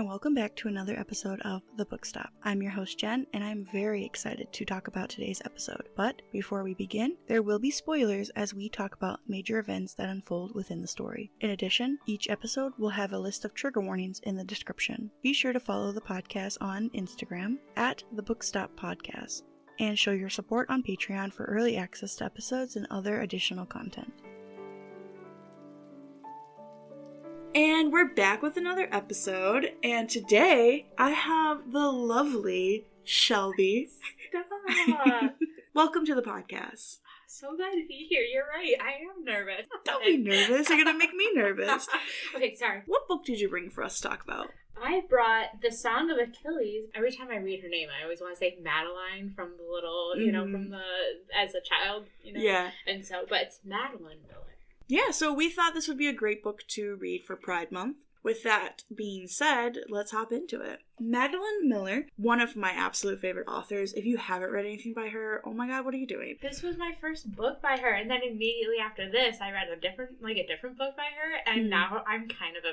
and welcome back to another episode of The Book Stop. I'm your host Jen, and I'm very excited to talk about today's episode. But before we begin, there will be spoilers as we talk about major events that unfold within the story. In addition, each episode will have a list of trigger warnings in the description. Be sure to follow the podcast on Instagram at The Book Stop Podcast, and show your support on Patreon for early access to episodes and other additional content. And we're back with another episode, and today I have the lovely Shelby. Stop. Welcome to the podcast. So glad to be here. You're right. I am nervous. Don't be nervous. You're going to make me nervous. Okay, sorry. What book did you bring for us to talk about? I brought the Song of Achilles. Every time I read her name, I always want to say Madeline from the little, from the, as a child, Yeah. And so, but it's Madeline Miller. Yeah, so we thought this would be a great book to read for Pride Month. With that being said, let's hop into it. Madeline Miller, one of my absolute favorite authors. If you haven't read anything by her, oh my god, what are you doing? This was my first book by her, and then immediately after this, I read a different book by her, and now I'm kind of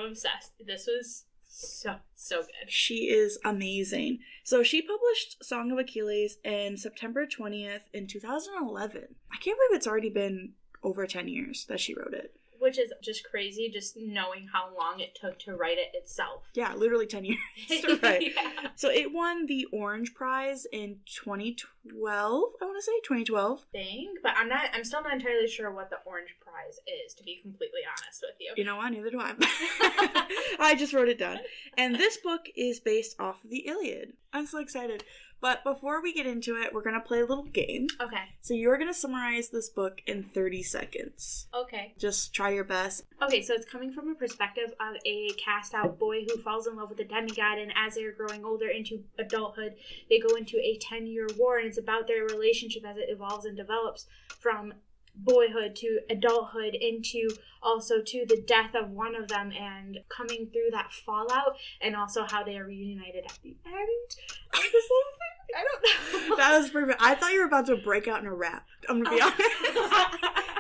obsessed. This was so good. She is amazing. So she published Song of Achilles in September 20th in 2011. I can't believe it's already been over 10 years that she wrote it. Which is just crazy, just knowing how long it took to write it itself. Yeah, literally 10 years to write. Yeah. So it won the Orange Prize in 2012, I want to say, 2012. But I'm still not entirely sure what the Orange Prize is, to be completely honest with you. You know what? Neither do I. I just wrote it down. And this book is based off of the Iliad. I'm so excited. But before we get into it, we're going to play a little game. Okay. So you're going to summarize this book in 30 seconds. Okay. Just try your best. Okay, so it's coming from a perspective of a cast-out boy who falls in love with a demigod, and as they're growing older into adulthood, they go into a 10-year war, and it's about their relationship as it evolves and develops from boyhood to adulthood into also to the death of one of them and coming through that fallout, and also how they are reunited at the end of this little thing. I don't know. That was perfect. I thought you were about to break out in a rap. I'm gonna be honest.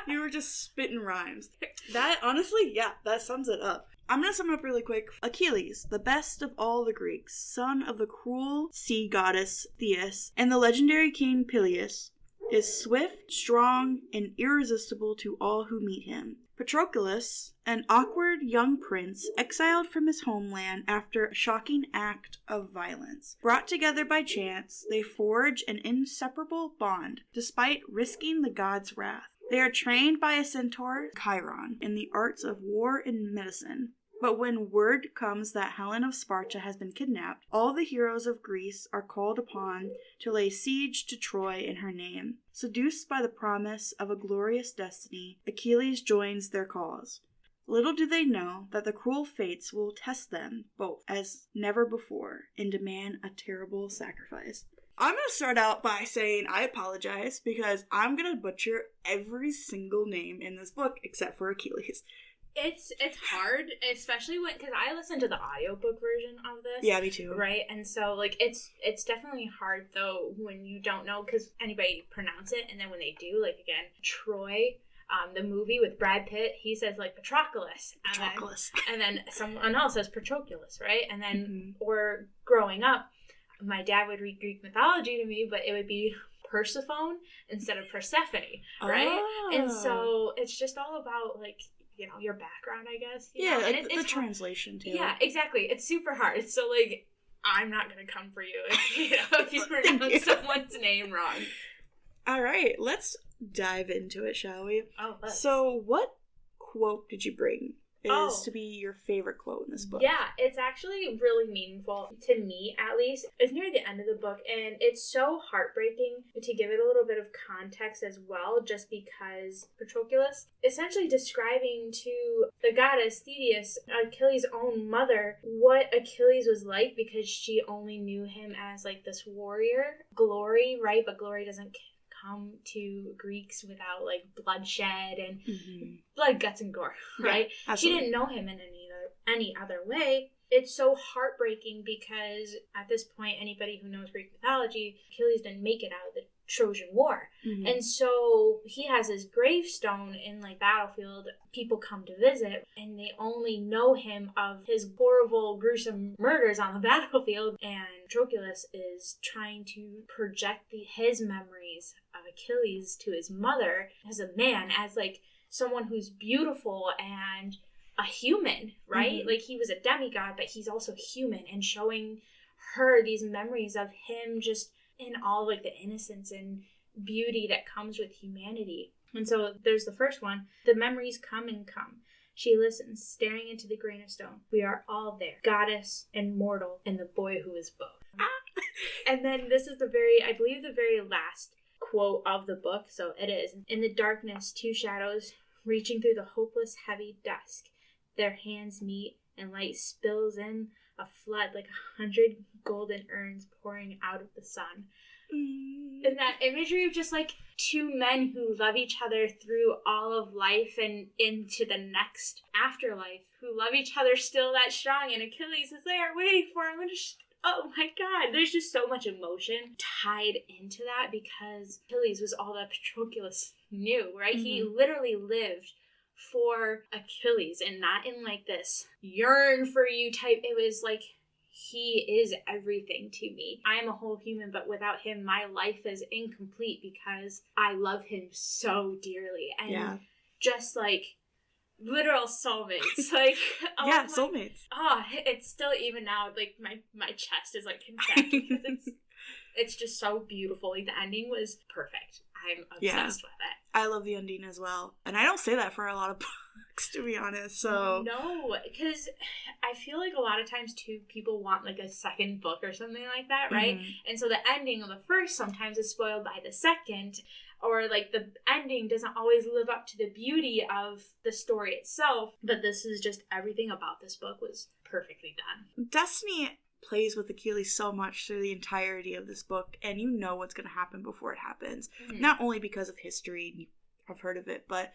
You were just spitting rhymes. That, honestly, yeah, that sums it up. I'm gonna sum it up really quick. Achilles, the best of all the Greeks, son of the cruel sea goddess Thetis and the legendary king Peleus, is swift, strong, and irresistible to all who meet him. Patroclus, an awkward young prince exiled from his homeland after a shocking act of violence. Brought together by chance, they forge an inseparable bond, despite risking the god's wrath. They are trained by a centaur, Chiron, in the arts of war and medicine. But when word comes that Helen of Sparta has been kidnapped, all the heroes of Greece are called upon to lay siege to Troy in her name. Seduced by the promise of a glorious destiny, Achilles joins their cause. Little do they know that the cruel fates will test them both as never before and demand a terrible sacrifice. I'm going to start out by saying I apologize because I'm going to butcher every single name in this book except for Achilles. It's hard, especially because I listened to the audiobook version of this. Yeah, me too. Right, and so it's definitely hard though when you don't know because anybody pronounce it, and then when they do, again, Troy, the movie with Brad Pitt, he says Patroclus, and then someone else says Patroclus, right? And then or growing up, my dad would read Greek mythology to me, but it would be Persephone instead of Persephone, right? Oh. And so it's just all about your background, I guess. Yeah, and it's the translation too. Yeah, exactly. It's super hard. So I'm not gonna come for you if you pronounce someone's name wrong. All right, let's dive into it, shall we? Oh, let's. So, what quote did you bring? To be your favorite quote in this book? Yeah, it's actually really meaningful, to me at least. It's near the end of the book, and it's so heartbreaking to give it a little bit of context as well, just because Patroclus, essentially describing to the goddess Thetis, Achilles' own mother, what Achilles was like, because she only knew him as this warrior. Glory, right? But glory doesn't come to Greeks without bloodshed and blood, guts, and gore, right? Yeah, she didn't know him in any other way. It's so heartbreaking because at this point, anybody who knows Greek mythology, Achilles didn't make it out of the Trojan War. Mm-hmm. And so he has his gravestone in like battlefield. People come to visit and they only know him of his horrible, gruesome murders on the battlefield. And Patroclus is trying to project his memories of Achilles to his mother as a man, as like someone who's beautiful and a human, right? Mm-hmm. Like he was a demigod, but he's also human, and showing her these memories of him just in all like the innocence and beauty that comes with humanity. And so there's the first one. The memories come and come. She listens, staring into the grain of stone. We are all there, goddess and mortal, and the boy who is both. And then this is I believe the very last quote of the book. So it is, in the darkness, two shadows reaching through the hopeless, heavy dusk. Their hands meet, and light spills in a flood like 100 golden urns pouring out of the sun. And that imagery of just like two men who love each other through all of life and into the next afterlife, who love each other still that strong, and Achilles is there waiting for him. Oh my god, there's just so much emotion tied into that, because Achilles was all that Patroclus knew, right? Mm-hmm. He literally lived for Achilles, and not in like this yearn for you type. It was like, he is everything to me. I am a whole human, but without him my life is incomplete, because I love him so dearly. And just like literal soulmates. Like soulmates. It's still, even now, like my chest is like contracting, because it's just so beautiful. Like the ending was perfect. I'm obsessed with it. I love the ending as well. And I don't say that for a lot of books, to be honest. So no, because I feel like a lot of times too, people want like a second book or something like that, right? Mm-hmm. And so the ending of the first sometimes is spoiled by the second, or like the ending doesn't always live up to the beauty of the story itself. But this is just, everything about this book was perfectly done. Destiny plays with Achilles so much through the entirety of this book, and you know what's going to happen before it happens. Mm-hmm. Not only because of history, I've heard of it, but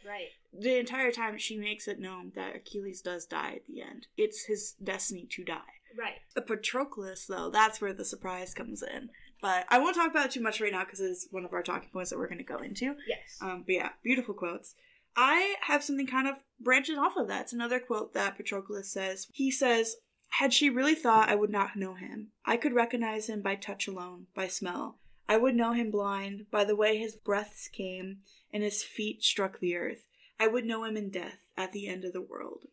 the entire time she makes it known that Achilles does die at the end. It's his destiny to die. Right. The Patroclus, though, that's where the surprise comes in. But I won't talk about it too much right now, because it's one of our talking points that we're going to go into. Yes. But yeah, beautiful quotes. I have something kind of branching off of that. It's another quote that Patroclus says. He says, "Had she really thought I would not know him, I could recognize him by touch alone, by smell. I would know him blind, by the way his breaths came and his feet struck the earth. I would know him in death, at the end of the world."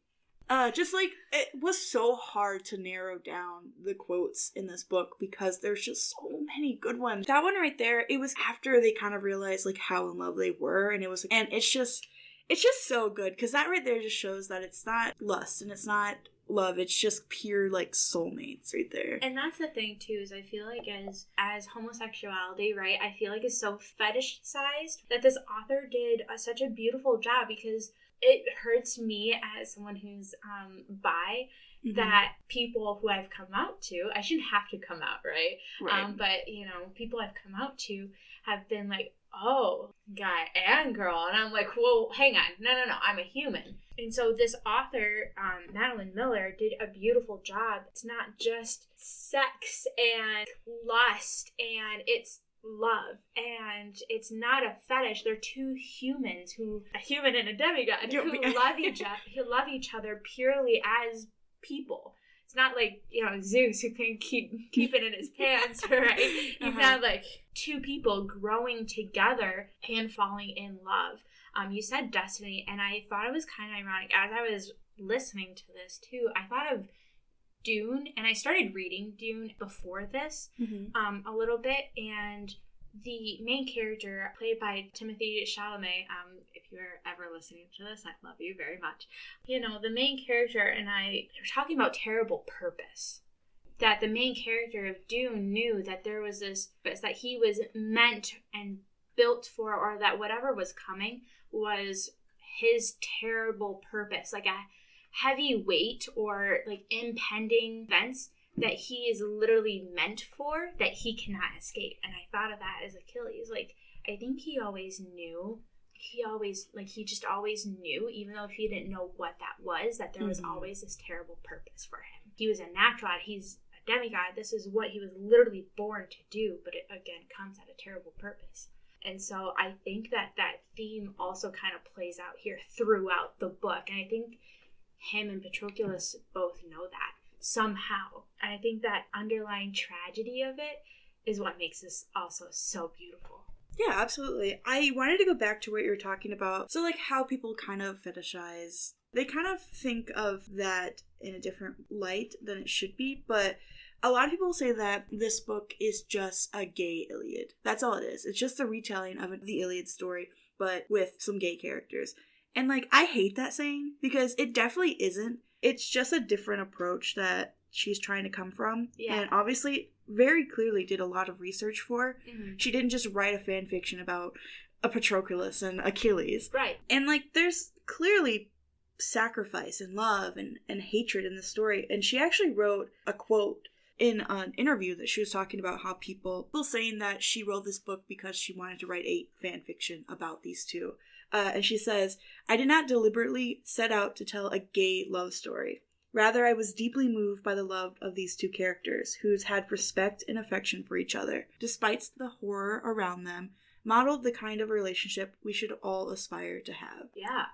Just like, it was so hard to narrow down the quotes in this book, because there's just so many good ones. That one right there, it was after they kind of realized like how in love they were, and it's just so good, because that right there just shows that it's not lust and it's not love, it's just pure like soulmates right there. And that's the thing too, is I feel like as homosexuality, right, I feel like is so fetishized, that this author did such a beautiful job, because it hurts me as someone who's bi, mm-hmm. that people who I've come out to, I shouldn't have to come out, right? But you know, people I've come out to have been like, oh, guy and girl, and I'm like, whoa, hang on, no, I'm a human. And so this author, Madeline Miller, did a beautiful job. It's not just sex and lust, and it's love, and it's not a fetish. They're two humans, a human and a demigod, who love each other purely as people. It's not like, you know, Zeus, who can keep it in his pants, right? You've got like two people growing together and falling in love. You said destiny, and I thought it was kind of ironic. As I was listening to this too, I thought of Dune, and I started reading Dune before this, mm-hmm. A little bit, and the main character, played by Timothée Chalamet, if you're ever listening to this, I love you very much. You know, the main character and they were talking about terrible purpose. That the main character of Dune knew that there was this, that he was meant and built for, or that whatever was coming was his terrible purpose, like a heavy weight or like impending events that he is literally meant for, that he cannot escape. And I thought of that as Achilles. Like, I think he always knew. He just always knew, even though if he didn't know what that was, that there was mm-hmm. always this terrible purpose for him. He was a natural, he's a demigod. This is what he was literally born to do, but it again comes at a terrible purpose. And so I think that theme also kind of plays out here throughout the book. And I think him and Patroclus both know that somehow. And I think that underlying tragedy of it is what makes this also so beautiful. Yeah, absolutely. I wanted to go back to what you were talking about. So, like, how people kind of fetishize. They kind of think of that in a different light than it should be, but a lot of people say that this book is just a gay Iliad. That's all it is. It's just a retelling of the Iliad story, but with some gay characters. And, like, I hate that saying because it definitely isn't. It's just a different approach that she's trying to come from. Yeah. And obviously, very clearly did a lot of research for. Mm-hmm. She didn't just write a fan fiction about a Patroclus and Achilles. Right. And, like, there's clearly sacrifice and love and hatred in the story. And she actually wrote a quote in an interview that she was talking about how people saying that she wrote this book because she wanted to write a fan fiction about these two. And she says, "I did not deliberately set out to tell a gay love story. Rather, I was deeply moved by the love of these two characters, who had respect and affection for each other, despite the horror around them, modeled the kind of relationship we should all aspire to have." Yeah.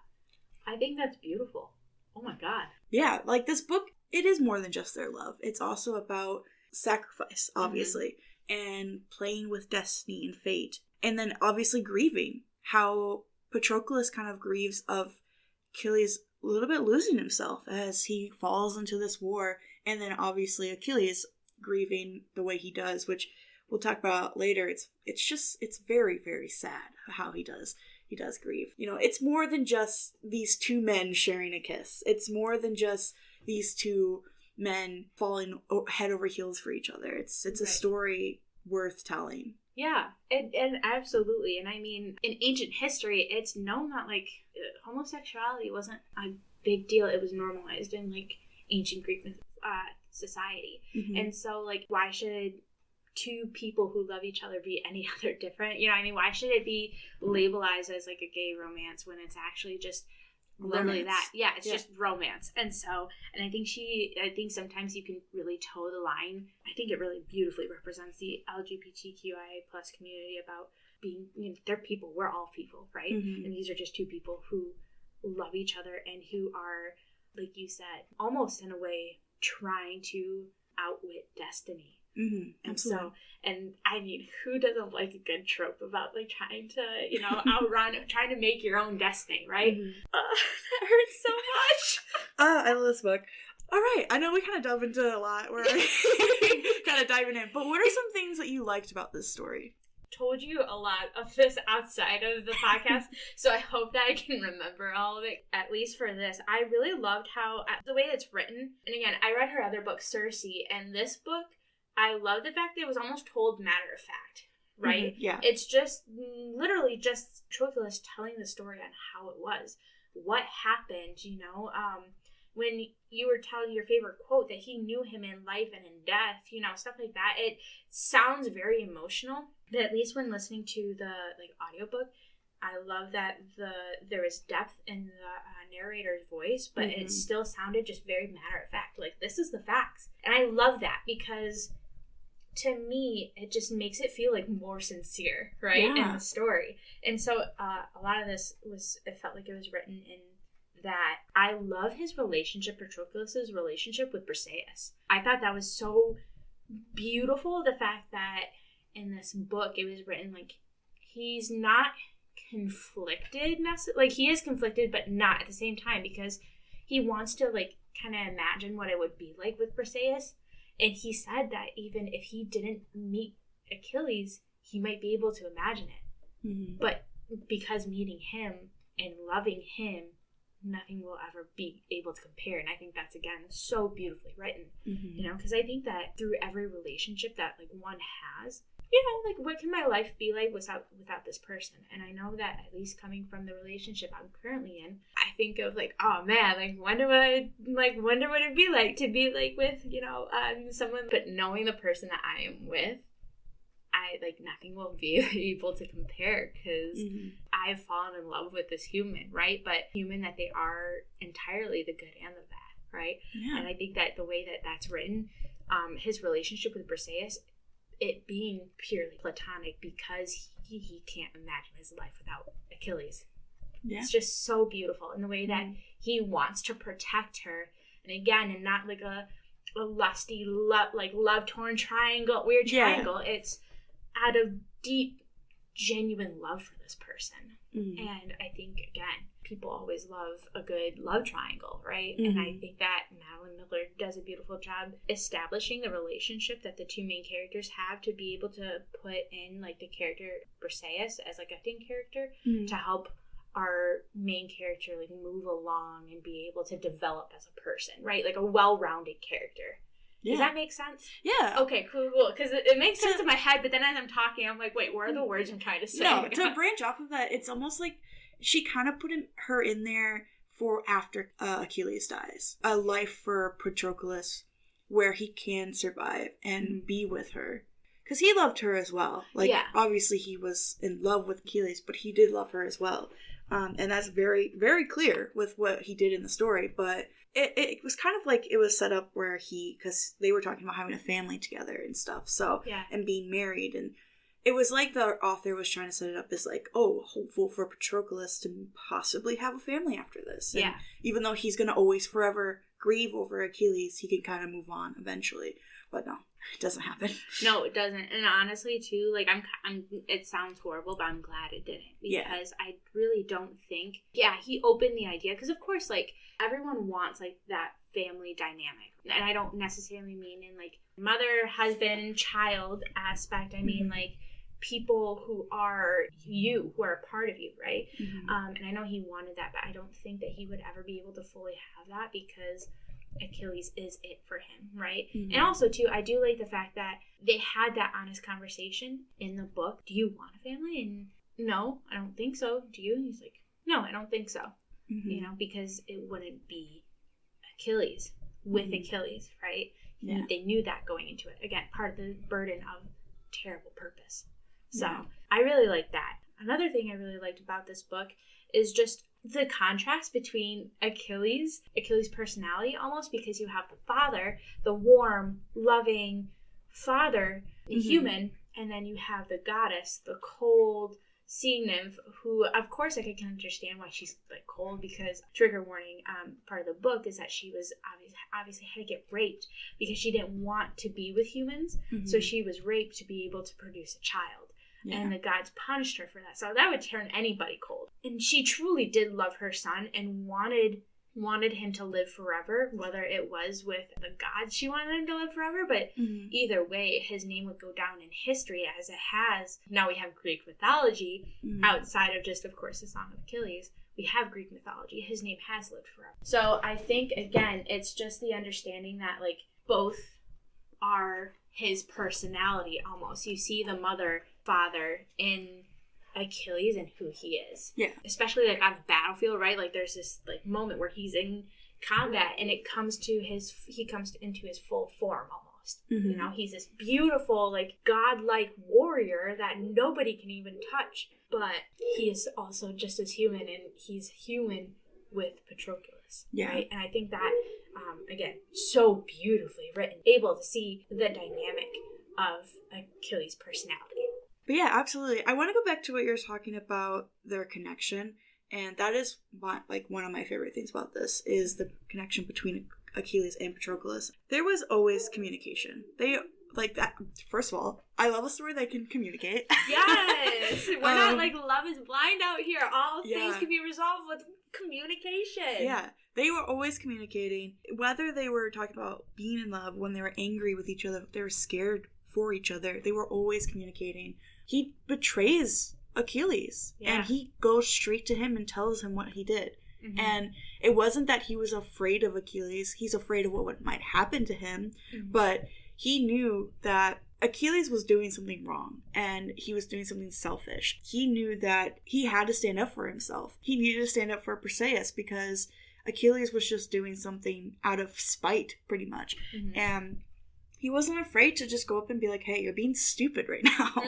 I think that's beautiful. Oh my God. Yeah, like this book, it is more than just their love. It's also about sacrifice, obviously, and playing with destiny and fate. And then obviously grieving. How Patroclus kind of grieves of Achilles a little bit losing himself as he falls into this war. And then obviously Achilles grieving the way he does, which we'll talk about later. It's very, very sad how he does grieve. You know, it's more than just these two men sharing a kiss. It's more than just these two men falling head over heels for each other. It's a story worth telling. Yeah, and absolutely. And I mean, in ancient history, it's known that, like, homosexuality wasn't a big deal. It was normalized in, like, ancient Greek society. Mm-hmm. And so, like, why should two people who love each other be any other different? You know what I mean? Why should it be labelized as, like, a gay romance when it's actually just literally romance. That? Yeah, it's just romance. And so, and I think sometimes you can really toe the line. I think it really beautifully represents the LGBTQIA plus community about being, you know, they're people. We're all people, right? Mm-hmm. And these are just two people who love each other and who are, like you said, almost in a way trying to outwit destiny. Mm-hmm. And so, and I mean, who doesn't like a good trope about, like, trying to, you know, outrun, trying to make your own destiny, right? Mm-hmm. That hurts so much. I love this book. All right, I know we kind of dove into a lot. We're kind of diving in, but what are some things that you liked about this story? Told you a lot of this outside of the podcast, so I hope that I can remember all of it, at least for this. I really loved how, the way it's written, and again, I read her other book, Circe, and this book, I love the fact that it was almost told matter of fact, right? Mm-hmm, yeah. It's just literally just Patroclus telling the story on how it was, what happened, you know, when you were telling your favorite quote that he knew him in life and in death, you know, stuff like that. It sounds very emotional, but at least when listening to the, like, audiobook, I love that there is depth in the narrator's voice, but it still sounded just very matter of fact. Like, this is the facts. And I love that because, to me, it just makes it feel, like, more sincere, right? Yeah. In the story. And so a lot of this it felt like it was written in that I love his relationship, Patroclus' relationship with Briseis. I thought that was so beautiful, the fact that in this book it was written, like, he's not conflicted, like, he is conflicted, but not at the same time, because he wants to, like, kind of imagine what it would be like with Briseis. And he said that even if he didn't meet Achilles, he might be able to imagine it. Mm-hmm. But because meeting him and loving him, nothing will ever be able to compare. And I think that's, again, so beautifully written. Mm-hmm. You know, because I think that through every relationship that, like, one has, you know, like, what can my life be like without this person? And I know that, at least coming from the relationship I'm currently in, I think of, like, oh man, like, wonder what it'd be like to be, like, with, you know, someone. But knowing the person that I am with, nothing will be able to compare, because I've fallen in love with this human, right? But human that they are entirely the good and the bad, right? Yeah. And I think that the way that that's written, his relationship with Briseis, it being purely platonic because he can't imagine his life without Achilles. Yeah. It's just so beautiful in the way that he wants to protect her, and again, and not like a lusty love torn triangle, weird triangle. It's out of deep, genuine love for this person. And I think, again, people always love a good love triangle, right? And I think that Madeline Miller does a beautiful job establishing the relationship that the two main characters have, to be able to put in like the character Briseis as like a acting character to help our main character like move along and be able to develop as a person, right? Like a well-rounded character. Yeah. Does that make sense? Yeah. Okay, cool. Because it makes sense in my head, but then as I'm talking, I'm like, wait, what are the words I'm trying to say? No, to branch off of that, it's almost like she kind of put her in there for after Achilles dies. A life for Patroclus where he can survive and be with her. Because he loved her as well. Like, obviously he was in love with Achilles, but he did love her as well. And that's very, very clear with what he did in the story, but it was kind of like it was set up where because they were talking about having a family together and stuff, so, and being married, and it was like the author was trying to set it up as like, oh, hopeful for Patroclus to possibly have a family after this. And even though he's going to always forever grieve over Achilles, he can kind of move on eventually. But no, it doesn't happen. No, it doesn't. And honestly, too, like, I'm it sounds horrible, but I'm glad it didn't. Because I really don't think, he opened the idea. Because, of course, like, everyone wants, like, that family dynamic. And I don't necessarily mean in, like, mother, husband, child aspect. I mean, like, people who are who are a part of you, right? And I know he wanted that, but I don't think that he would ever be able to fully have that because Achilles is it for him, right? And also, too, I do like the fact that they had that honest conversation in the book. Do you want a family? And no, I don't think so. Do you? And he's like, no, I don't think so. You know, because it wouldn't be Achilles with Achilles, right? They knew that going into it. Again, part of the burden of terrible purpose. So I really like that. Another thing I really liked about this book is just the contrast between Achilles' personality almost, because you have the father, the warm, loving father, the human, and then you have the goddess, the cold sea nymph, who, of course, I can understand why she's like cold, because trigger warning, part of the book is that she was obviously had to get raped because she didn't want to be with humans, so she was raped to be able to produce a child. And the gods punished her for that. So that would turn anybody cold. And she truly did love her son and wanted him to live forever, whether it was with the gods she wanted him to live forever. But either way, his name would go down in history as it has. Now we have Greek mythology outside of just, of course, the Song of Achilles. We have Greek mythology. His name has lived forever. So I think, again, it's just the understanding that, like, both are his personality almost. You see the father in Achilles and who he is. Yeah. Especially like on the battlefield, right? Like there's this like moment where he's in combat and he comes into his full form almost. You know, he's this beautiful, like godlike warrior that nobody can even touch. But he is also just as human, and he's human with Patroclus. Yeah. Right? And I think that again, so beautifully written, able to see the dynamic of Achilles' personality. But yeah, absolutely. I want to go back to what you're talking about, their connection, and that is one of my favorite things about this is the connection between Achilles and Patroclus. There was always communication. They like that. First of all, I love a story that can communicate. Yes, we're not like love is blind out here. All things can be resolved with communication. Yeah, they were always communicating. Whether they were talking about being in love, when they were angry with each other, they were scared for each other. They were always communicating. He betrays Achilles, and he goes straight to him and tells him what he did. And it wasn't that he was afraid of Achilles. He's afraid of what might happen to him, but he knew that Achilles was doing something wrong, and he was doing something selfish. He knew that he had to stand up for himself. He needed to stand up for Briseis because Achilles was just doing something out of spite, pretty much. And he wasn't afraid to just go up and be like, hey, you're being stupid right now.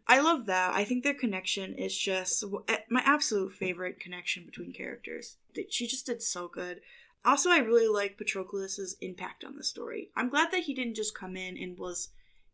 I love that. I think their connection is just my absolute favorite connection between characters. She just did so good. Also, I really like Patroclus' impact on the story. I'm glad that he didn't just come in and was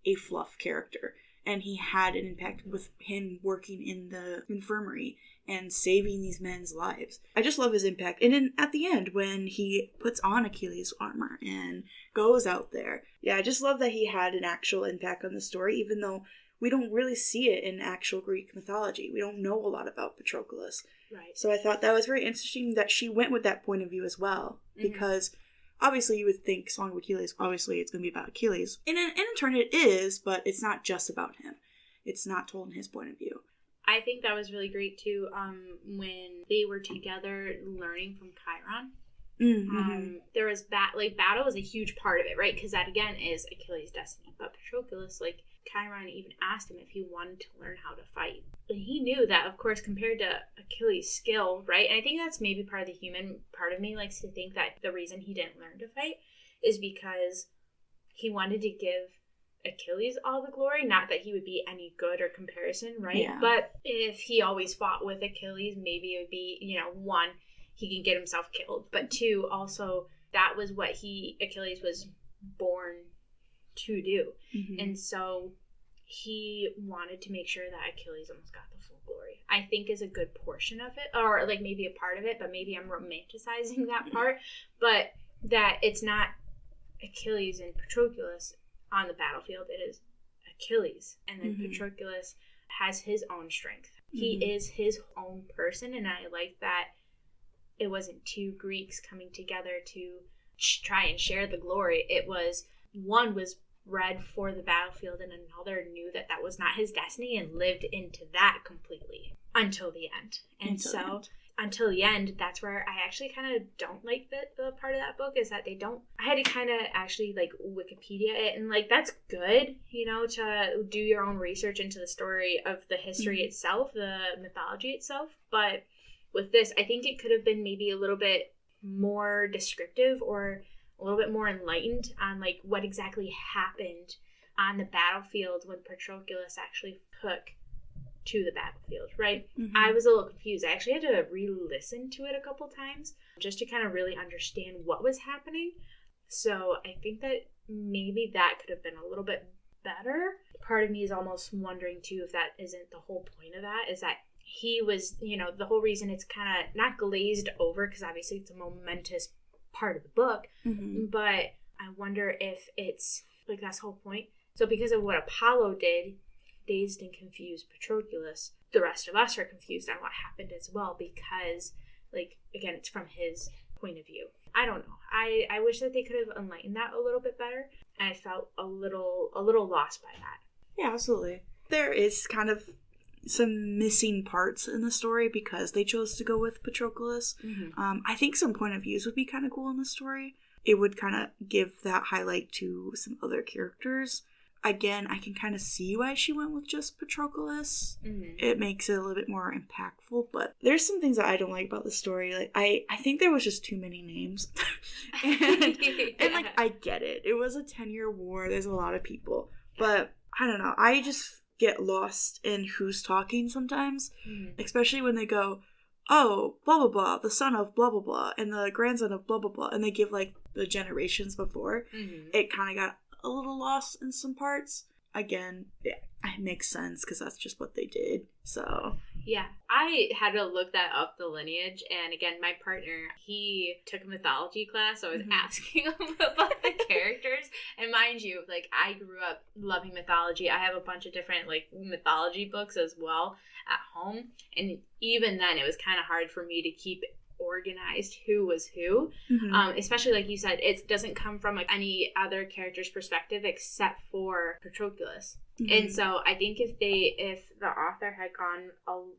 a fluff character, and he had an impact with him working in the infirmary and saving these men's lives. I just love his impact. And then at the end, when he puts on Achilles' armor and goes out there, I just love that he had an actual impact on the story, even though we don't really see it in actual Greek mythology. We don't know a lot about Patroclus. Right. So I thought that was very interesting that she went with that point of view as well, because obviously you would think Song of Achilles, obviously it's going to be about Achilles. And in turn it is, but it's not just about him. It's not told in his point of view. I think that was really great too, when they were together learning from Chiron. There was battle was a huge part of it, right? Because that again is Achilles' destiny. But Patroclus, Chiron even asked him if he wanted to learn how to fight. And he knew that, of course, compared to Achilles' skill, right? And I think that's maybe part of the human part of me likes to think that the reason he didn't learn to fight is because he wanted to give Achilles all the glory, not that he would be any good or comparison, right? Yeah. But if he always fought with Achilles, maybe it would be, one, he can get himself killed, but two, also that was what Achilles was born to do. And so he wanted to make sure that Achilles almost got the full glory. I think is a good portion of it, or maybe a part of it, but maybe I'm romanticizing that part, but that it's not Achilles and Patroclus on the battlefield, it is Achilles, and then Patroclus has his own strength. He is his own person, and I like that it wasn't two Greeks coming together to try and share the glory. It was one was bred for the battlefield, and another knew that that was not his destiny and lived into that completely until the end. And until the end, that's where I actually kind of don't like the part of that book is that they don't. I had to kind of actually Wikipedia it, and that's good, to do your own research into the story of the history itself, the mythology itself. But with this, I think it could have been maybe a little bit more descriptive or a little bit more enlightened on what exactly happened on the battlefield when Patroclus actually took to the battlefield, right? I was a little confused. I actually had to re-listen to it a couple times just to kind of really understand what was happening. So I think that maybe that could have been a little bit better. Part of me is almost wondering too if that isn't the whole point of that, is that he was, the whole reason it's kind of not glazed over, because obviously it's a momentous part of the book, but I wonder if it's that's the whole point. So because of what Apollo did, dazed and confused Patroclus, the rest of us are confused on what happened as well, because again, it's from his point of view. I don't know. I wish that they could have enlightened that a little bit better, and I felt a little lost by that. Yeah, absolutely. There is kind of some missing parts in the story because they chose to go with Patroclus. I think some point of views would be kind of cool in the story. It would kind of give that highlight to some other characters. Again, I can kind of see why she went with just Patroclus. It makes it a little bit more impactful, but there's some things that I don't like about the story. I think there was just too many names. and I get it. It was a 10-year war. There's a lot of people. But I don't know. I just get lost in who's talking sometimes, especially when they go, oh, blah blah blah, the son of blah blah blah and the grandson of blah blah blah, and they give the generations before. It kind of got a little lost in some parts. Again, it makes sense because that's just what they did. So yeah, I had to look that up, the lineage, and again, my partner, he took a mythology class, so I was asking him about the characters. And mind you, I grew up loving mythology. I have a bunch of different mythology books as well at home, and even then it was kind of hard for me to keep organized who was who, especially like you said, it doesn't come from any other character's perspective except for Patroclus. And so I think if the author had gone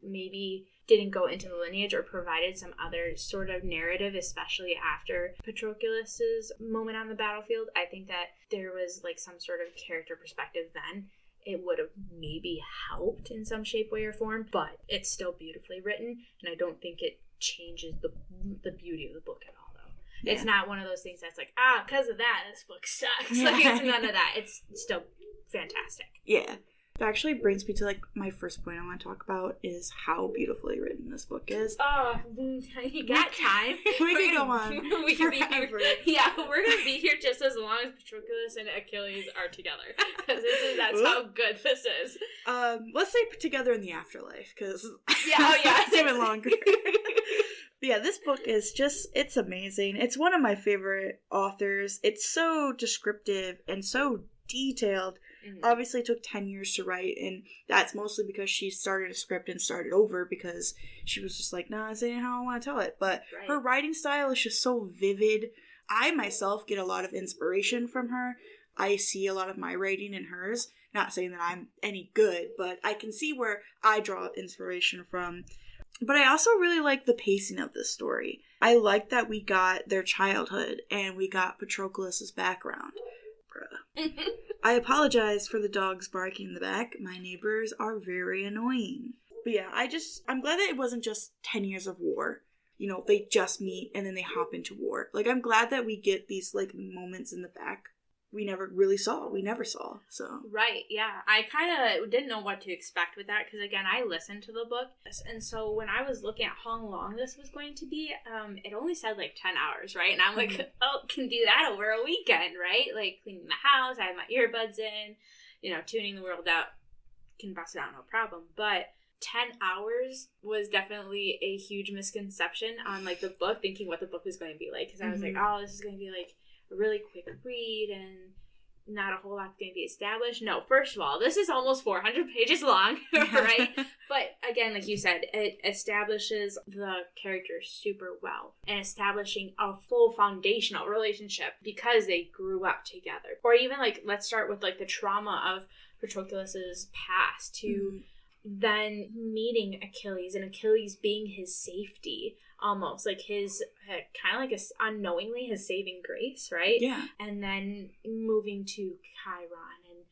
maybe didn't go into the lineage or provided some other sort of narrative, especially after Patroclus's moment on the battlefield, I think that there was some sort of character perspective then. It would have maybe helped in some shape, way, or form, but it's still beautifully written, and I don't think it changes the beauty of the book at all, though. Yeah. It's not one of those things that's because of that, this book sucks. It's none of that. It's still fantastic. Yeah. That actually brings me to, like, my first point I want to talk about is how beautifully written this book is. Oh, you got time. We can go on. We can be here. Yeah, we're going to be here just as long as Patroclus and Achilles are together. Because that's how good this is. Let's say together in the afterlife, because it's even longer. Yeah, this book is just, it's amazing. It's one of my favorite authors. It's so descriptive and so detailed. Mm-hmm. Obviously, it took 10 years to write, and that's mostly because she started a script and started over because she was just like, nah, this ain't how I want to tell it. But her writing style is just so vivid. I myself get a lot of inspiration from her. I see a lot of my writing in hers. Not saying that I'm any good, but I can see where I draw inspiration from. But I also really like the pacing of this story. I like that we got their childhood and we got Patroclus' background. Bruh. I apologize for the dogs barking in the back. My neighbors are very annoying. But yeah, I'm glad that it wasn't just 10 years of war. You know, they just meet and then they hop into war. Like, I'm glad that we get these, like, moments in the back we never saw, so. Right, yeah. I kind of didn't know what to expect with that, because, again, I listened to the book, and so when I was looking at how long this was going to be, it only said, like, 10 hours, right? And I'm like, can do that over a weekend, right? Like, cleaning the house, I have my earbuds in, tuning the world out, can bust it out, no problem, but 10 hours was definitely a huge misconception on, like, the book, thinking what the book was going to be like, because I was like, oh, this is going to be, like, a really quick read and not a whole lot's going to be established. No, first of all, this is almost 400 pages long, right? But again, like you said, it establishes the characters super well and establishing a full foundational relationship because they grew up together. Or even, like, let's start with, like, the trauma of Patroclus's past to then meeting Achilles and Achilles being his safety. Almost like his kind of like unknowingly his saving grace, right? Yeah. And then moving to Chiron and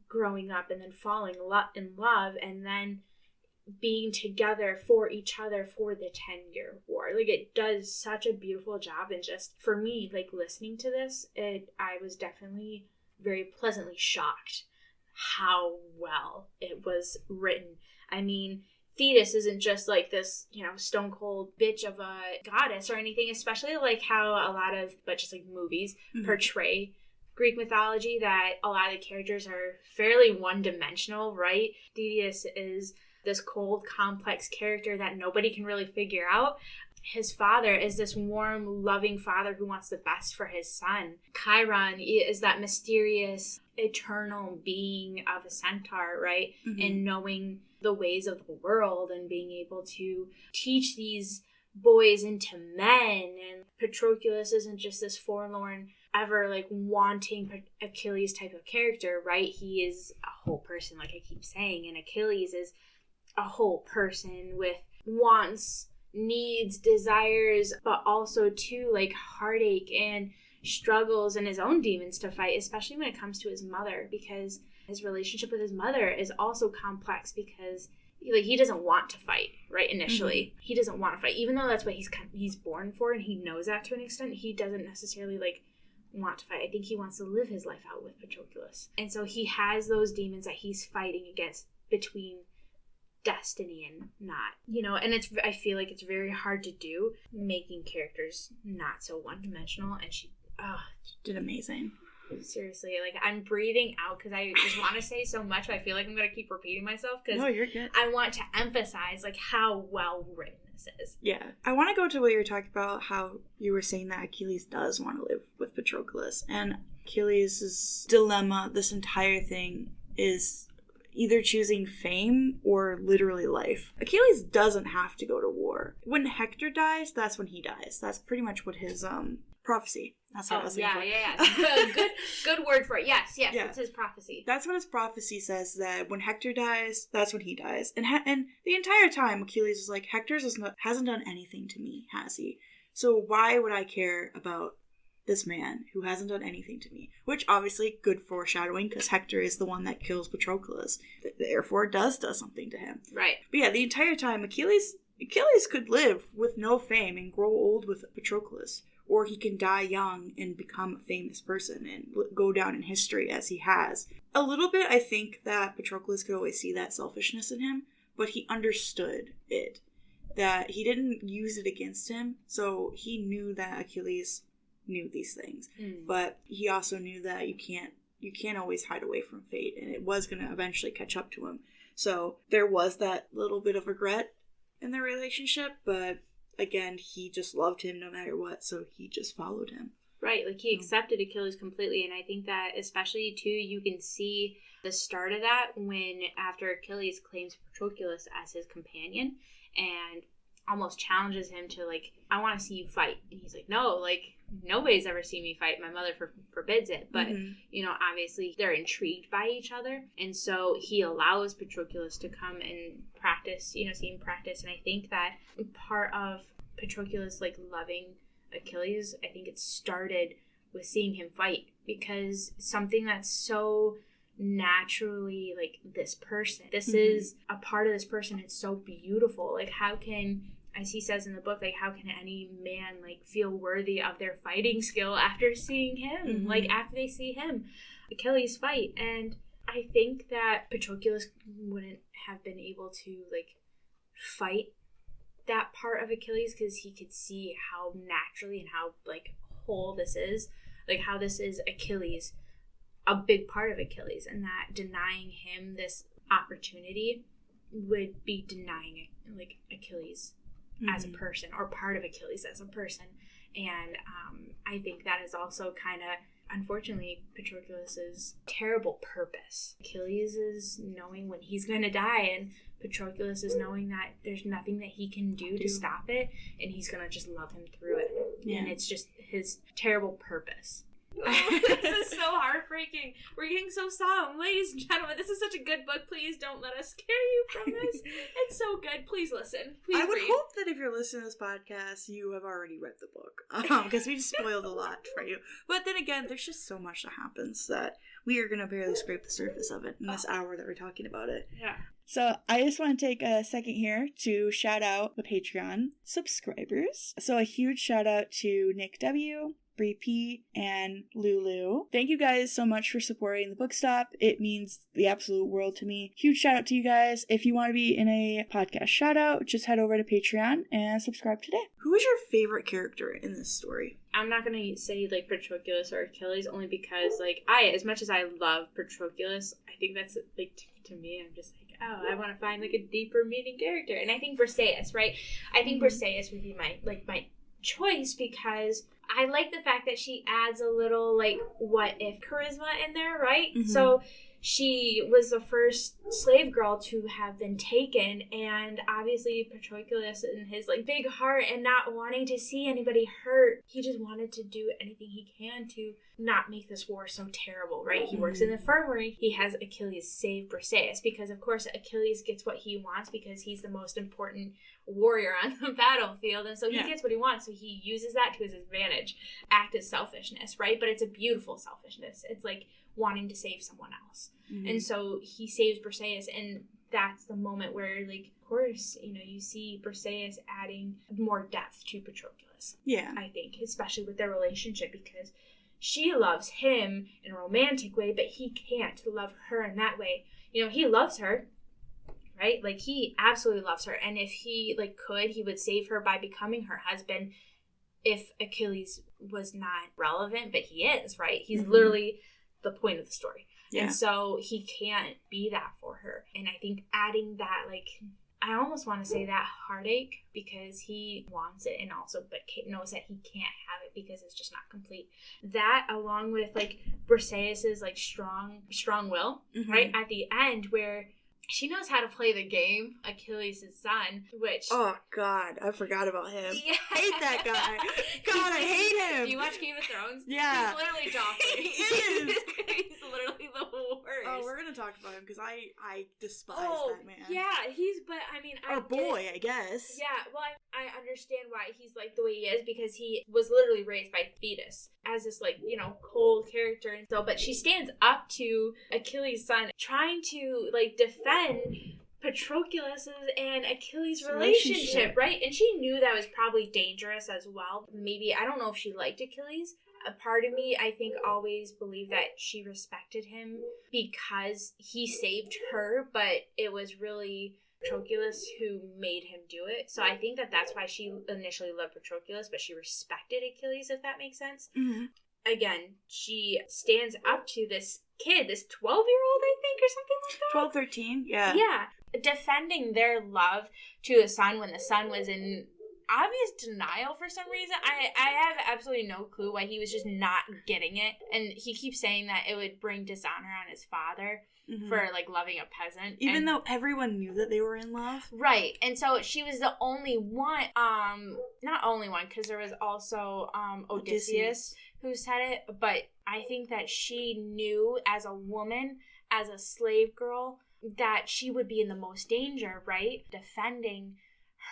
growing up and then falling in love and then being together for each other for the 10-year war. Like, it does such a beautiful job. And just for me, like, listening to this, I was definitely very pleasantly shocked how well it was written. I mean, Thetis isn't just like this, stone cold bitch of a goddess or anything, especially like how a lot of, but just like movies portray Greek mythology, that a lot of the characters are fairly one-dimensional, right? Thetis is this cold, complex character that nobody can really figure out. His father is this warm, loving father who wants the best for his son. Chiron is that mysterious, eternal being of a centaur, right? And knowing the ways of the world and being able to teach these boys into men. And Patroclus isn't just this forlorn, ever like wanting Achilles type of character, right? He is a whole person, like I keep saying, and Achilles is a whole person with wants, needs, desires, but also too like heartache and struggles and his own demons to fight, especially when it comes to his mother, because his relationship with his mother is also complex because like he doesn't want to fight, right? Initially, he doesn't want to fight, even though that's what he's born for, and he knows that to an extent. He doesn't necessarily like want to fight. I think he wants to live his life out with Patroclus, and so he has those demons that he's fighting against between destiny and not, and I feel like it's very hard to do, making characters not so one-dimensional, and she did amazing. Seriously, like, I'm breathing out because I just want to say so much, but I feel like I'm going to keep repeating myself because no, you're good. I want to emphasize, like, how well written this is. Yeah. I want to go to what you were talking about, how you were saying that Achilles does want to live with Patroclus, and Achilles' dilemma, this entire thing, is either choosing fame or literally life. Achilles doesn't have to go to war. When Hector dies, that's when he dies. That's pretty much what his prophecy. That's what I was saying. Yeah. Good word for it. Yes, it's his prophecy. That's what his prophecy says, that when Hector dies, that's when he dies. And the entire time, Achilles is like, Hector hasn't done anything to me, has he? So why would I care about this man who hasn't done anything to me? Which, obviously, good foreshadowing, because Hector is the one that kills Patroclus. Therefore, does something to him. Right. But yeah, the entire time, Achilles could live with no fame and grow old with Patroclus. or he can die young and become a famous person and go down in history as he has. A little bit, I think that Patroclus could always see that selfishness in him, but he understood it, that he didn't use it against him, so he knew that Achilles knew these things. But he also knew that you can't always hide away from fate, and it was going to eventually catch up to him. So there was that little bit of regret in their relationship, but again, he just loved him no matter what, so he just followed him. Right, like he accepted Achilles completely, and I think that especially too, you can see the start of that when after Achilles claims Patroclus as his companion and almost challenges him to, like, I want to see you fight. And he's like, no, like, nobody's ever seen me fight. My mother forbids it. But, you know, obviously they're intrigued by each other. And so he allows Patroclus to come and practice, you know, see him practice. And I think that part of Patroclus, like, loving Achilles, I think it started with seeing him fight. Because something that's so naturally, like, this person, this is a part of this person. It's so beautiful. Like, how can, as he says in the book, like, how can any man, like, feel worthy of their fighting skill after seeing him, like, after they see him, Achilles, fight? And I think that Patroclus wouldn't have been able to, like, fight that part of Achilles because he could see how naturally and how, like, whole this is, like, how this is Achilles, a big part of Achilles, and that denying him this opportunity would be denying, like, Achilles as a person, or part of Achilles as a person. And I think that is also kind of, unfortunately, Patroclus's terrible purpose. Achilles is knowing when he's going to die, and Patroclus is knowing that there's nothing that he can do to stop it, and he's going to just love him through it. Yeah. And it's just his terrible purpose. Oh, this is so heartbreaking. We're getting so solemn. Ladies and gentlemen, this is such a good book. Please don't let us scare you from this. It's so good. Please listen. Please I would read. hope that if you're listening to this podcast, you have already read the book. Because we've spoiled a lot for you. But then again, there's just so much that happens that we are going to barely scrape the surface of it in this hour that we're talking about it. Yeah. So I just want to take a second here to shout out the Patreon subscribers. So a huge shout out to Nick W., Bree P, and Lulu. Thank you guys so much for supporting the book stop. It means the absolute world to me. Huge shout out to you guys. If you want to be in a podcast shout out, just head over to Patreon and subscribe today. Who is your favorite character in this story? I'm not going to say, like, Patroclus or Achilles, only because, like, as much as I love Patroclus, I think that's, like, to me, I'm just like, oh, I want to find, like, a deeper meaning character. And I think Briseis, right? I think Briseis would be my choice because I like the fact that she adds a little, like, what if charisma in there, right? So she was the first slave girl to have been taken, and obviously Patroclus and his, like, big heart and not wanting to see anybody hurt, he just wanted to do anything he can to not make this war so terrible, right? He works in the infirmary. He has Achilles save Briseis because, of course, Achilles gets what he wants because he's the most important warrior on the battlefield, and so he gets what he wants, so he uses that to his advantage. Act as selfishness, right? But it's a beautiful selfishness. It's like wanting to save someone else. And so he saves Briseis, and that's the moment where, like, of course, you know, you see Briseis adding more depth to Patroclus. Yeah. I think, especially with their relationship, because she loves him in a romantic way, but he can't love her in that way. You know, he loves her, right? Like, he absolutely loves her. And if he, like, could, he would save her by becoming her husband if Achilles was not relevant, but he is, right? He's literally the point of the story. Yeah. And so he can't be that for her. And I think adding that, like, I almost want to say that heartache because he wants it and also but knows that he can't have it because it's just not complete. That along with, like, Briseis's, like, strong will, right? At the end where she knows how to play the game, Achilles' son, which... Oh, God. I forgot about him. Yeah. I hate that guy. God, I hate him. Do you watch Game of Thrones? Yeah. He's literally Joffrey. He is. He's literally the worst. Oh, we're going to talk about him because I despise that man. Yeah, I guess. Yeah, well, I understand why he's, like, the way he is because he was literally raised by Thetis as this, like, you know, cold character. And so, but she stands up to Achilles' son trying to, like, defend Patroclus' and Achilles' relationship, right? And she knew that was probably dangerous as well. Maybe, I don't know if she liked Achilles. A part of me, I think, always believed that she respected him because he saved her, but it was really Patroclus who made him do it. So I think that that's why she initially loved Patroclus, but she respected Achilles, if that makes sense. Mm-hmm. Again, she stands up to this kid, this 12-year-old, I think, or something like that. 12, 13, yeah. Yeah. Defending their love to a son when the son was in obvious denial for some reason. I have absolutely no clue why he was just not getting it. And he keeps saying that it would bring dishonor on his father for, like, loving a peasant. Even though everyone knew that they were in love. Right. And so she was the only one, not only one, because there was also Odysseus who said it, but I think that she knew as a woman, as a slave girl, that she would be in the most danger, right? Defending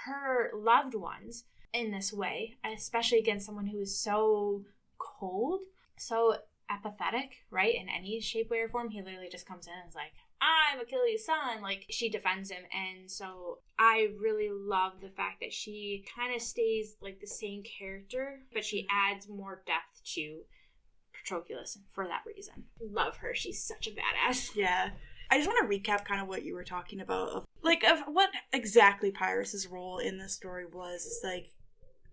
her loved ones in this way, especially against someone who is so cold, so apathetic, right? In any shape, way, or form. He literally just comes in and is like, I'm Achilles' son. Like, she defends him. And so I really love the fact that she kind of stays like the same character, but she adds more depth to Patroclus for that reason. Love her. She's such a badass. Yeah. I just want to recap kind of what you were talking about of what exactly Pyrrhus' role in this story was. It's like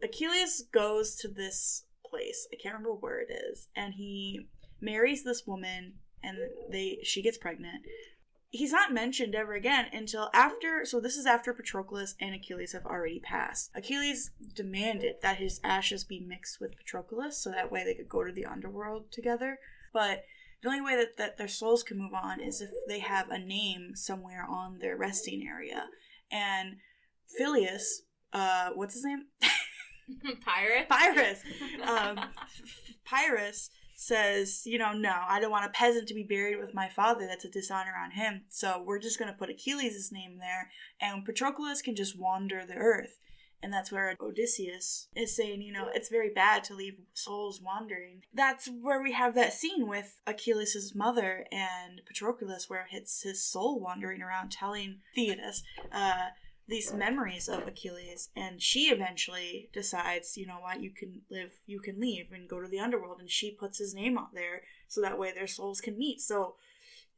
Achilles goes to this place, I can't remember where it is, and he marries this woman and she gets pregnant. He's not mentioned ever again until after, so this is after Patroclus and Achilles have already passed. Achilles demanded that his ashes be mixed with Patroclus so that way they could go to the underworld together, but the only way that their souls can move on is if they have a name somewhere on their resting area. And Phileas, what's his name? Pyrrhus. Pyrrhus says, no, I don't want a peasant to be buried with my father. That's a dishonor on him. So we're just going to put Achilles' name there, and Patroclus can just wander the earth. And that's where Odysseus is saying, it's very bad to leave souls wandering. That's where we have that scene with Achilles' mother and Patroclus, where it's his soul wandering around telling Thetis these memories of Achilles. And she eventually decides, you know what, you can leave and go to the underworld. And she puts his name out there so that way their souls can meet. So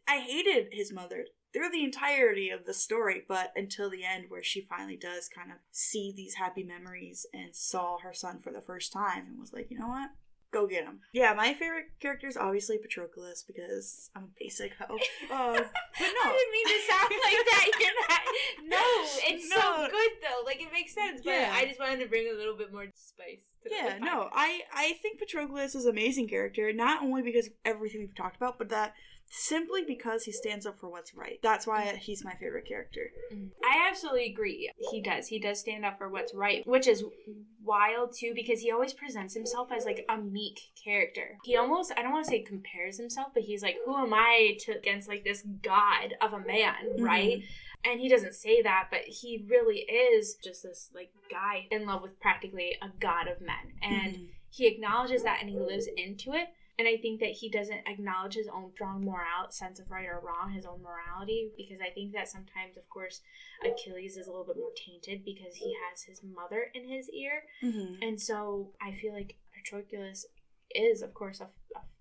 I hated his mother through the entirety of the story, but until the end where she finally does kind of see these happy memories and saw her son for the first time and was like, you know what? Go get him. Yeah, my favorite character is obviously Patroclus because I'm a basic hoe. But no. I didn't mean to sound like that. You're not. No, it's so good though. Like, it makes sense, but I just wanted to bring a little bit more spice to the no, I think Patroclus is an amazing character, not only because of everything we've talked about, but that simply because he stands up for what's right. That's why he's my favorite character. I absolutely agree. He does stand up for what's right, which is wild too, because he always presents himself as like a meek character. He almost, I don't want to say compares himself, but he's like, who am I against like this god of a man, right? And he doesn't say that, but he really is just this like guy in love with practically a god of men. And he acknowledges that and he lives into it. And I think that he doesn't acknowledge his own strong sense of right or wrong, his own morality, because I think that sometimes, of course, Achilles is a little bit more tainted because he has his mother in his ear. And so I feel like Patroclus is, of course, a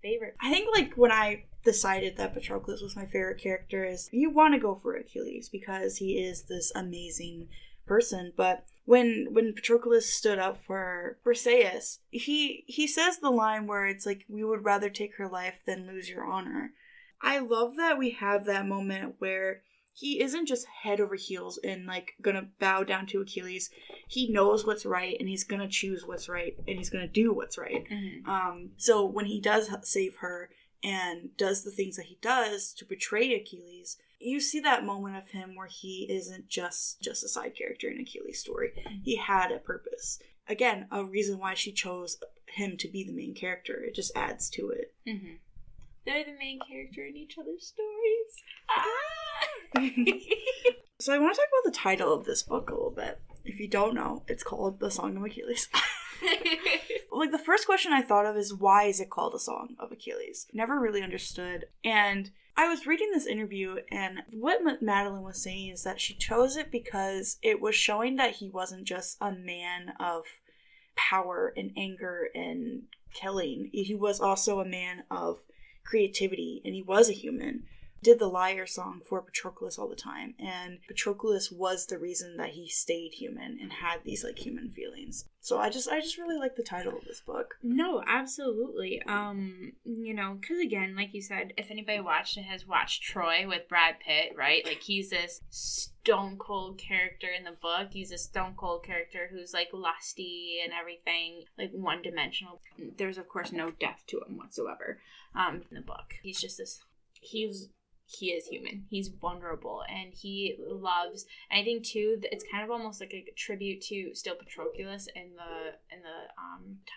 favorite. I think, like, when I decided that Patroclus was my favorite character is you want to go for Achilles because he is this amazing person, but when Patroclus stood up for Briseis, he says the line where it's like, we would rather take her life than lose your honor. I love that we have that moment where he isn't just head over heels and like gonna bow down to Achilles. He knows what's right and he's gonna choose what's right and he's gonna do what's right. So when he does save her and does the things that he does to betray Achilles, you see that moment of him where he isn't just a side character in Achilles' story. He had a purpose. Again, a reason why she chose him to be the main character. It just adds to it. They're the main character in each other's stories. So I want to talk about the title of this book a little bit. If you don't know, it's called The Song of Achilles. Like, the first question I thought of is, why is it called A Song of Achilles? Never really understood. And I was reading this interview, and what Madeline was saying is that she chose it because it was showing that he wasn't just a man of power and anger and killing. He was also a man of creativity, and he was a human. Did the Liar song for Patroclus all the time, and Patroclus was the reason that he stayed human and had these like human feelings. So I just really like the title of this book. No, absolutely. You know, because again, like you said, if anybody has watched Troy with Brad Pitt, right? Like, he's this stone cold character in the book. He's a stone cold character who's like lusty and everything, like one dimensional. There's of course no depth to him whatsoever in the book. He's just this. He is human. He's vulnerable, and he loves. And I think too, it's kind of almost like a tribute to still Patroclus in the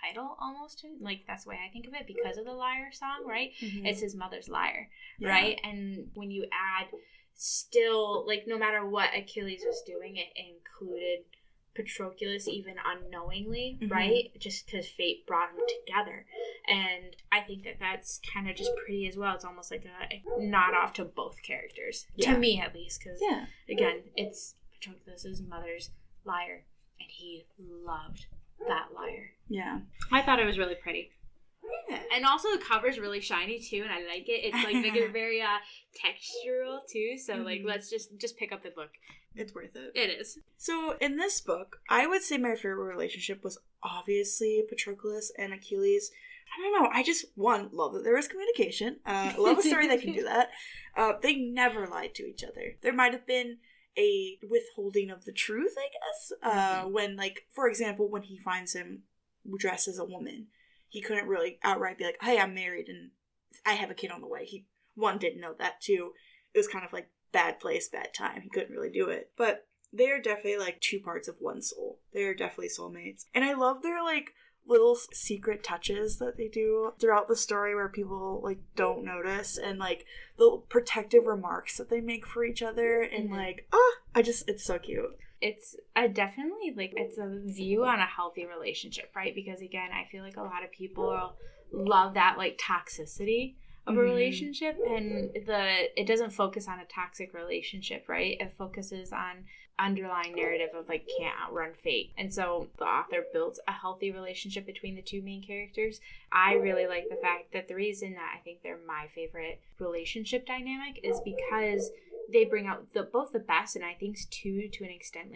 title, almost. Like, that's the way I think of it because of the Liar song, right? Mm-hmm. It's his mother's lyre, right? And when you add still, like, no matter what Achilles was doing, it included Patroclus even unknowingly, mm-hmm. right? Just because fate brought them together. And I think that that's kind of just pretty as well. It's almost like a nod off to both characters, to me at least, because again, it's Patroclus's mother's lyre, and he loved that lyre. Yeah, I thought it was really pretty. Yeah. And also the cover's really shiny too, and I like it. It's like very textural too. So like, let's just pick up the book. It's worth it. It is. So in this book, I would say my favorite relationship was obviously Patroclus and Achilles. I don't know. I just, love that there was communication. Love a story that can do that. They never lied to each other. There might have been a withholding of the truth, I guess. When, like, for example, when he finds him dressed as a woman, he couldn't really outright be like, hey, I'm married and I have a kid on the way. He, didn't know that. Two, it was kind of like bad place, bad time. He couldn't really do it. But they are definitely like two parts of one soul. They are definitely soulmates. And I love their like little secret touches that they do throughout the story where people like don't notice, and like the protective remarks that they make for each other, and like, it's so cute. It's definitely like, it's a view on a healthy relationship, right? Because again, I feel like a lot of people love that like toxicity of a relationship, and it doesn't focus on a toxic relationship, right? It focuses on underlying narrative of like can't outrun fate. And so the author builds a healthy relationship between the two main characters. I really like the fact that the reason that I think they're my favorite relationship dynamic is because they bring out both the best, and I think too, to an extent,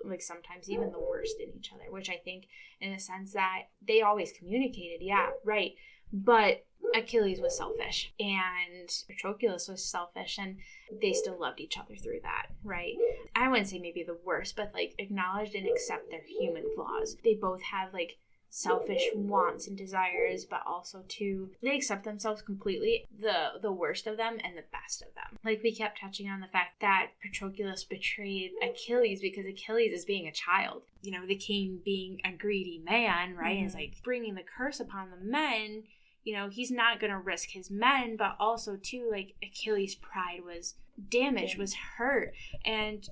like sometimes even the worst in each other, which I think in a sense that they always communicated, right, but Achilles was selfish and Patroclus was selfish, and they still loved each other through that, right? I wouldn't say maybe the worst, but like acknowledged and accept their human flaws. They both have like selfish wants and desires, but also too, they accept themselves completely, the worst of them and the best of them. Like, we kept touching on the fact that Patroclus betrayed Achilles because Achilles is being a child. You know, the king being a greedy man, right? Is like bringing the curse upon the men. You know, he's not going to risk his men, but also too, like, Achilles' pride was damaged, was hurt, and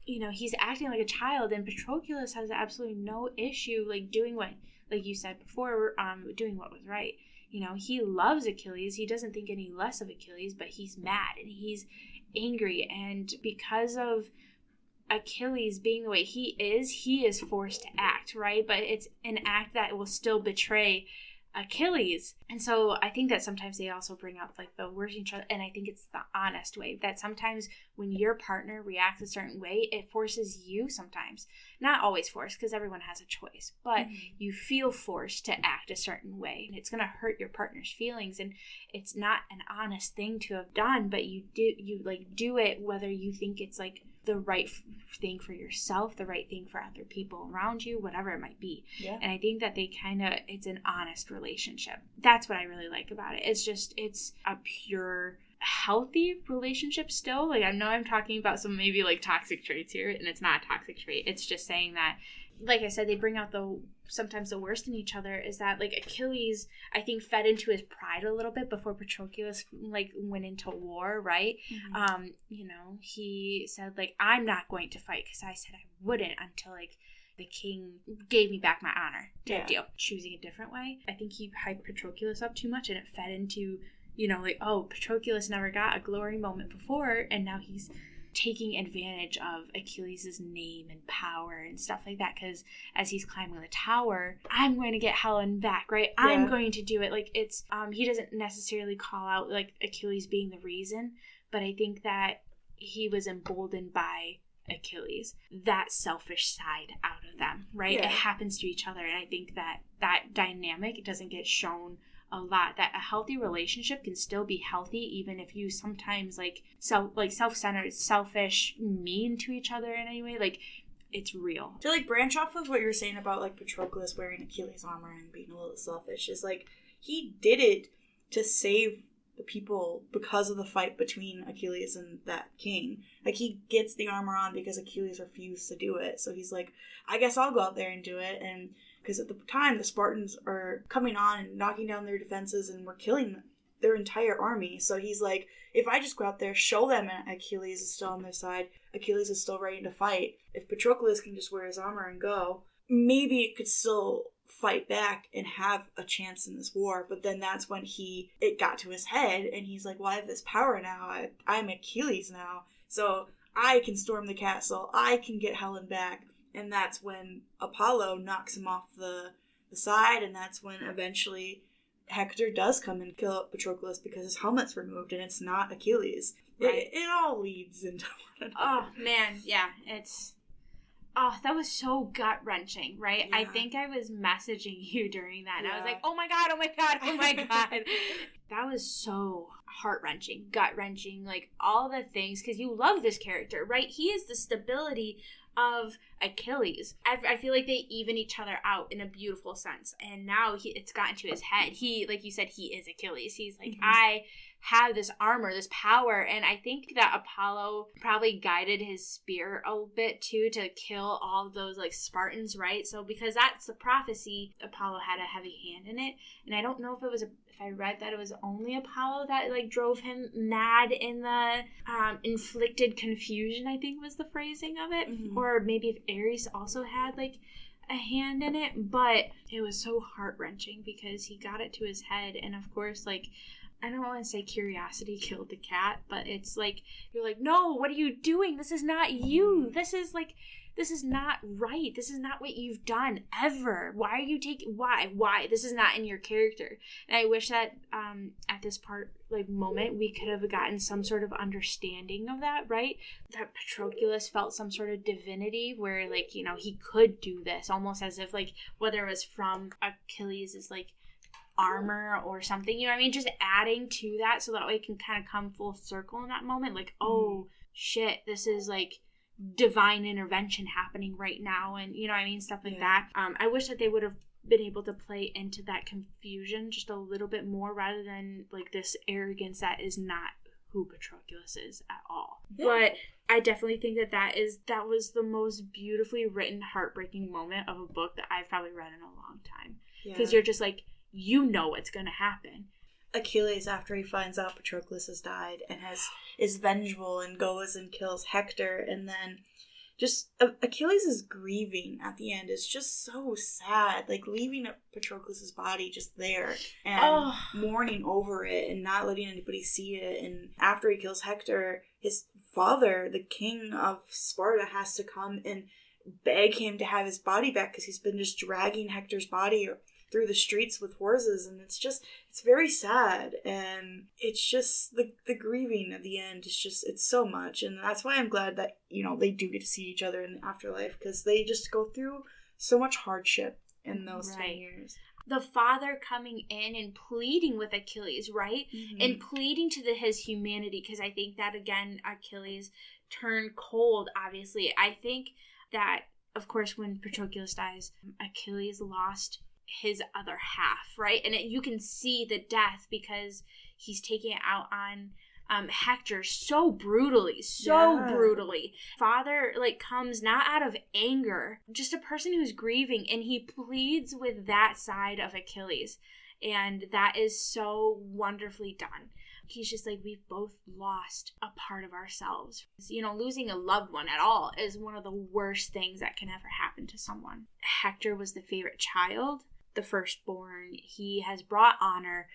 you know, he's acting like a child, and Patroclus has absolutely no issue like doing what, like you said before, doing what was right. You know, he loves Achilles. He doesn't think any less of Achilles, but he's mad and he's angry, and because of Achilles being the way he is forced to act, right? But it's an act that will still betray Achilles. And so I think that sometimes they also bring up like the worst in each other, and I think it's the honest way, that sometimes when your partner reacts a certain way, it forces you sometimes, not always forced because everyone has a choice, but you feel forced to act a certain way, and it's going to hurt your partner's feelings, and it's not an honest thing to have done, but you do it whether you think it's like the right thing for yourself, the right thing for other people around you, whatever it might be. Yeah. And I think that it's an honest relationship. That's what I really like about it. It's a pure, healthy relationship still. Like, I know I'm talking about some maybe like toxic traits here, and it's not a toxic trait. It's just saying that, like I said, they bring out sometimes the worst in each other. Is that like Achilles, I think, fed into his pride a little bit before Patroclus like went into war, right? You know, he said like, I'm not going to fight because I said I wouldn't until like the king gave me back my honor type deal. Choosing a different way. I think he hyped Patroclus up too much, and it fed into you know, like, oh, Patroclus never got a glory moment before, and now he's taking advantage of Achilles' name and power and stuff like that, because as he's climbing the tower, I'm going to get Helen back, right? Yeah. I'm going to do it. Like, it's he doesn't necessarily call out like Achilles being the reason, but I think that he was emboldened by Achilles, that selfish side out of them, right? It happens to each other, and I think that that dynamic doesn't get shown a lot, that a healthy relationship can still be healthy even if you sometimes self-centered, selfish, mean to each other in any way. Like, it's real. To like branch off of what you were saying about like Patroclus wearing Achilles' armor and being a little selfish, is like he did it to save the people because of the fight between Achilles and that king. Like, he gets the armor on because Achilles refused to do it, so he's like, I guess I'll go out there and do it. And because at the time, the Spartans are coming on and knocking down their defenses and we're killing their entire army. So he's like, if I just go out there, show them Achilles is still on their side, Achilles is still ready to fight. If Patroclus can just wear his armor and go, maybe it could still fight back and have a chance in this war. But then that's when it got to his head and he's like, well, I have this power now. I'm Achilles now. So I can storm the castle. I can get Helen back. And that's when Apollo knocks him off the side, and that's when eventually Hector does come and kill up Patroclus because his helmet's removed, and it's not Achilles. Right. It all leads into one another. Oh, man, yeah, that was so gut-wrenching, right? Yeah. I think I was messaging you during that, and I was like, oh my god, oh my god, oh my god. That was so heart-wrenching, gut-wrenching, like all the things, because you love this character, right? He is the stability of Achilles. I feel like they even each other out in a beautiful sense. And now it's gotten to his head. He, like you said, he is Achilles. He's like, I have this armor, this power. And I think that Apollo probably guided his spear a bit too to kill all of those like Spartans, right? So because that's the prophecy, Apollo had a heavy hand in it. And I don't know if if I read that it was only Apollo that like drove him mad in the inflicted confusion, I think was the phrasing of it. Mm-hmm. Or maybe if Ares also had like a hand in it. But it was so heart-wrenching because he got it to his head. And of course, like, I don't want to say curiosity killed the cat, but it's like, you're like, no, what are you doing? This is not you. This is not right. This is not what you've done ever. Why are you why? This is not in your character. And I wish that at this moment, we could have gotten some sort of understanding of that, right? That Patroclus felt some sort of divinity where, like, you know, he could do this, almost as if, like, whether it was from Achilles' like, armor or something, you know what I mean? Just adding to that so that way it can kind of come full circle in that moment. Like, oh, shit, this is, like, divine intervention happening right now, and you know what I mean, stuff like that. I wish that they would have been able to play into that confusion just a little bit more rather than like this arrogance that is not who Patroclus is at all. But I definitely think that was the most beautifully written, heartbreaking moment of a book that I've probably read in a long time, because you're just like, you know what's gonna happen. Achilles, after he finds out Patroclus has died and is vengeful and goes and kills Hector, and then just Achilles is grieving at the end. It's just so sad, like leaving Patroclus's body just there and mourning over it and not letting anybody see it. And after he kills Hector, his father, the king of Sparta, has to come and beg him to have his body back because he's been just dragging Hector's body through the streets with horses, and it's very sad, and it's just the grieving at the end is just, it's so much. And that's why I'm glad that, you know, they do get to see each other in the afterlife, because they just go through so much hardship in those 10 years. The father coming in and pleading with Achilles, right? Mm-hmm. And pleading to his humanity, because I think that, again, Achilles turned cold, obviously. I think that, of course, when Patroclus dies, Achilles lost his other half, right? And you can see the death because he's taking it out on Hector so brutally. Father, like, comes not out of anger, just a person who's grieving, and he pleads with that side of Achilles, and that is so wonderfully done. He's just like, we've both lost a part of ourselves. You know, losing a loved one at all is one of the worst things that can ever happen to someone. Hector was the favorite child, the firstborn. He has brought honor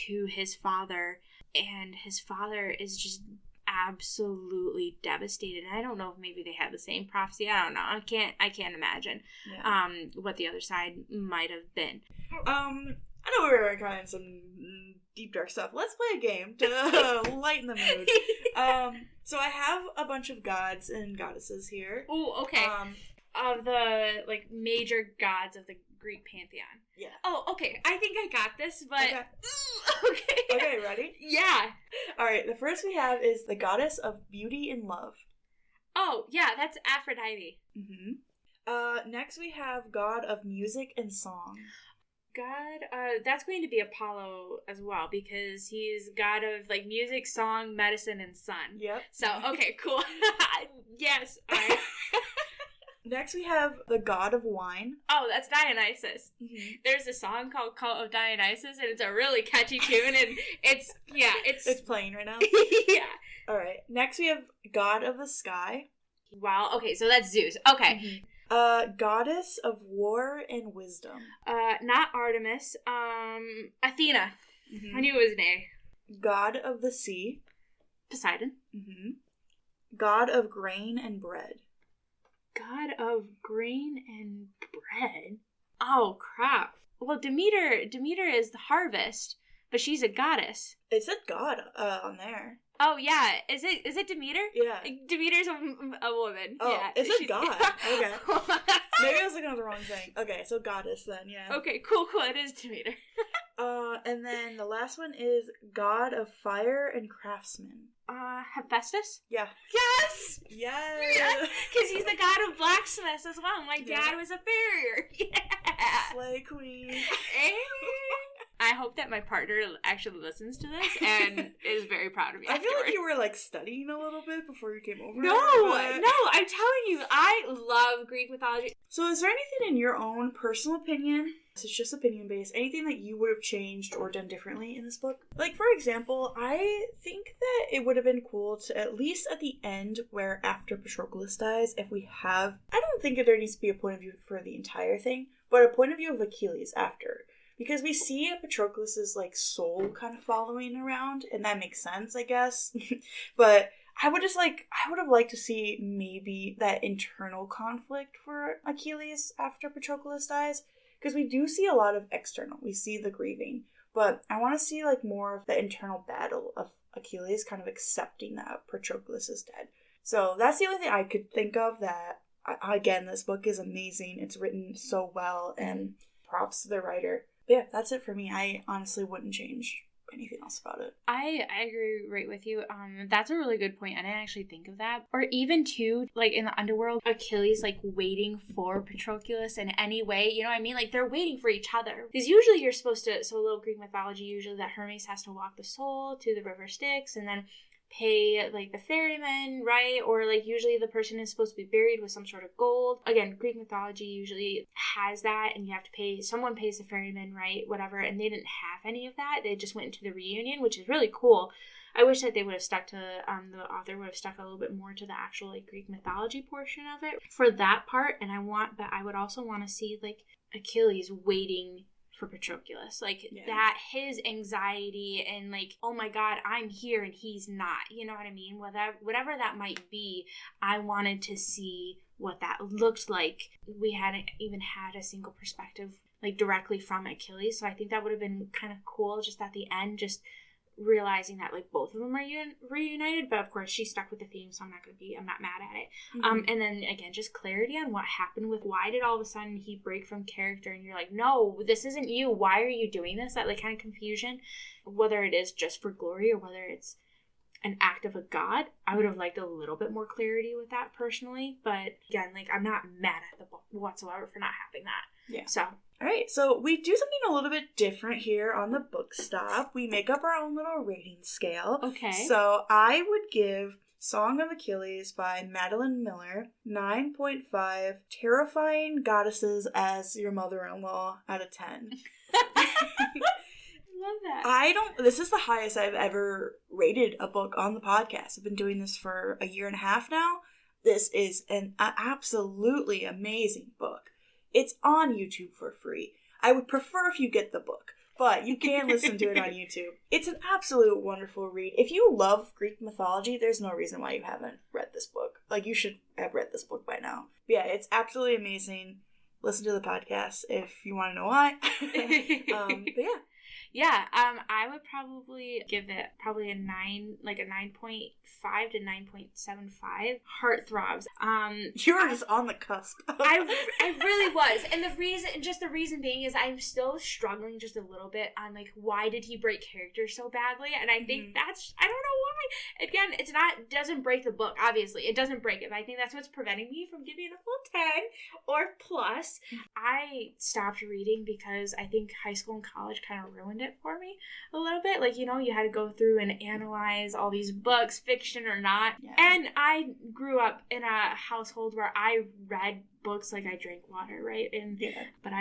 to his father, and his father is just absolutely devastated. And I don't know if maybe they had the same prophecy. I don't know. I can't imagine what the other side might have been. I know we were kind of in some deep dark stuff. Let's play a game to lighten the mood. So I have a bunch of gods and goddesses here. Oh, okay. Of the like major gods of the Greek pantheon. Yeah. Oh, okay. I think I got this, but okay. Okay, ready? Yeah. All right. The first we have is the goddess of beauty and love. Oh, yeah. That's Aphrodite. Mm-hmm. Next we have god of music and song. God, that's going to be Apollo as well, because he's god of like music, song, medicine, and sun. Yep. So okay, cool. Yes. All right. Next we have the god of wine. Oh, that's Dionysus. Mm-hmm. There's a song called Cult of Dionysus, and it's a really catchy tune, and it's playing right now. Yeah. All right. Next we have god of the sky. Wow. Okay, so that's Zeus. Okay. Mm-hmm. Goddess of war and wisdom. Not Artemis. Athena. Mm-hmm. I knew it was an A. God of the sea. Poseidon. Mm-hmm. God of grain and bread. God of grain and bread? Oh, crap. Well, Demeter is the harvest, but she's a goddess. It said God on there. Oh, yeah. Is it Demeter? Yeah. Demeter's a woman. Oh, yeah. it said God. Okay. Maybe I was looking at the wrong thing. Okay, so goddess then, yeah. Okay, cool. It is Demeter. And then the last one is god of fire and craftsman. Hephaestus? Yeah. Yes! Yes! Because he's the god of blacksmiths as well. My dad was a farrier. Yeah! Slay queen. Hey. I hope that my partner actually listens to this and is very proud of me. I feel like you were like studying a little bit before you came over. No, I'm telling you, I love Greek mythology. So is there anything in your own personal opinion, this is just opinion based, anything that you would have changed or done differently in this book? Like, for example, I think that it would have been cool to, at least at the end where after Patroclus dies, if we have, I don't think that there needs to be a point of view for the entire thing, but a point of view of Achilles after. Because we see Patroclus's like soul kind of following around, and that makes sense, I guess. But I would have liked to see maybe that internal conflict for Achilles after Patroclus dies. Because we do see a lot of external. We see the grieving. But I want to see like more of the internal battle of Achilles kind of accepting that Patroclus is dead. So that's the only thing I could think of that, again, this book is amazing. It's written so well, and props to the writer. But yeah, that's it for me. I honestly wouldn't change anything else about it. I agree right with you. That's a really good point. I didn't actually think of that. Or even too, like in the underworld, Achilles like waiting for Patroclus in any way. You know what I mean? Like they're waiting for each other. Because usually you're supposed to, so a little Greek mythology, usually that Hermes has to walk the soul to the river Styx and then pay like the ferryman, right? Or like usually the person is supposed to be buried with some sort of gold. Again, Greek mythology usually has that, and you have to pay, someone pays the ferryman, right? Whatever. And they didn't have any of that. They just went into the reunion, which is really cool. I wish that they would have stuck to, the author would have stuck a little bit more to the actual like Greek mythology portion of it for that part. And I would also want to see like Achilles waiting for Patroclus, like that, his anxiety and like, oh my god, I'm here and he's not, you know what I mean? Whatever that might be, I wanted to see what that looked like. We hadn't even had a single perspective like directly from Achilles, so I think that would have been kind of cool just at the end, just realizing that like both of them are reunited. But of course she stuck with the theme, so I'm not mad at it. Mm-hmm. And then again, just clarity on what happened with why did all of a sudden he break from character, and you're like, no, this isn't you, why are you doing this? That like kind of confusion, whether it is just for glory or whether it's an act of a god. I would have liked a little bit more clarity with that personally, but again, like I'm not mad at the book whatsoever for not having that. Yeah. So all right, so we do something a little bit different here on the Book Stop. We make up our own little rating scale. Okay. So I would give Song of Achilles by Madeline Miller 9.5 terrifying goddesses as your mother-in-law out of 10. Love that. This is the highest I've ever rated a book on the podcast. I've been doing this for a year and a half now. This is an absolutely amazing book. It's on YouTube for free. I would prefer if you get the book, but you can listen to it on YouTube. It's an absolute wonderful read. If you love Greek mythology, there's no reason why you haven't read this book. Like, you should have read this book by now. But yeah, it's absolutely amazing. Listen to the podcast if you want to know why. But yeah. Yeah, I would probably give it probably a 9.5 to 9.75. Heartthrobs. You were just on the cusp. I really was. And the reason being is I'm still struggling just a little bit on, like, why did he break character so badly? And I think that's, I don't know why. Again, doesn't break the book, obviously. It doesn't break it, but I think that's what's preventing me from giving it a full 10 or plus. I stopped reading because I think high school and college kind of ruined it for me a little bit. Like, you know, you had to go through and analyze all these books, fiction or not. Yeah. And I grew up in a household where I read books like I drank water, right? And but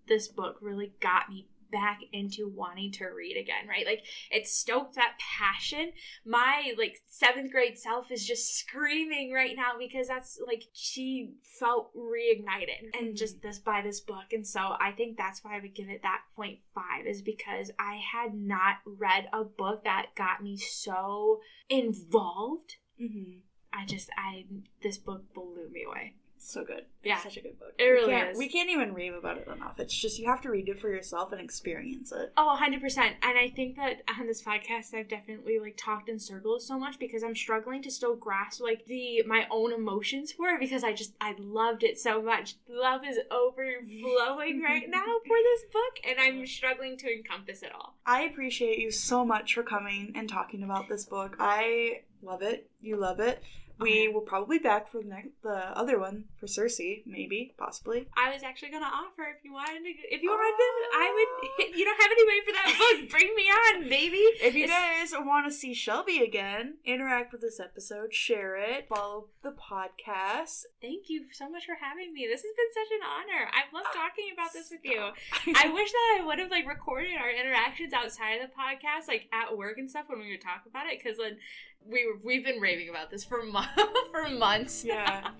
this book really got me back into wanting to read again, right? Like, it stoked that passion. My, like, 7th grade self is just screaming right now because that's, like, she felt reignited and just by this book. And so I think that's why I would give it that 0.5, is because I had not read a book that got me so involved. This book blew me away. So good. Yeah. It's such a good book. It really is. We can't even rave about it enough. It's just, you have to read it for yourself and experience it. Oh, 100%. And I think that on this podcast, I've definitely, like, talked in circles so much because I'm struggling to still grasp, like, my own emotions for it because I loved it so much. Love is overflowing right now for this book, and I'm struggling to encompass it all. I appreciate you so much for coming and talking about this book. I love it. You love it. We will probably be back for the other one for Cersei, maybe, possibly. I was actually going to offer if you wanted, I would, if you don't have any way for that book, bring me on, baby. If you guys want to see Shelby again, interact with this episode, share it, follow the podcast. Thank you so much for having me. This has been such an honor. I've loved talking about this with you. I wish that I would have, like, recorded our interactions outside of the podcast, like, at work and stuff when we would talk about it, because then we've been raving about this for months. Yeah.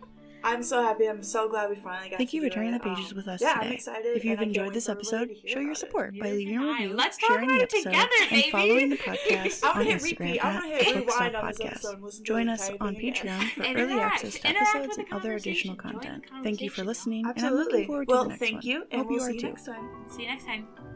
I'm so happy. I'm so glad we finally got Thank to you for do turning it. the pages with us yeah, today. I'm excited. If you've enjoyed this episode, show your support by leaving a review, Let's talk sharing the about it episode, together, and baby. following the podcast I'm on gonna hit Instagram repeat. I'm at gonna hit rewind on this Podcast. episode and listen to Join the us entire on thing again. Patreon for Interact. early access to Interact episodes with and the other additional conversation. Join content. the Thank you for conversation. listening, Absolutely. and I'm looking forward to the next one. Thank you, and Hope we'll you are see you too. next time. See you next time.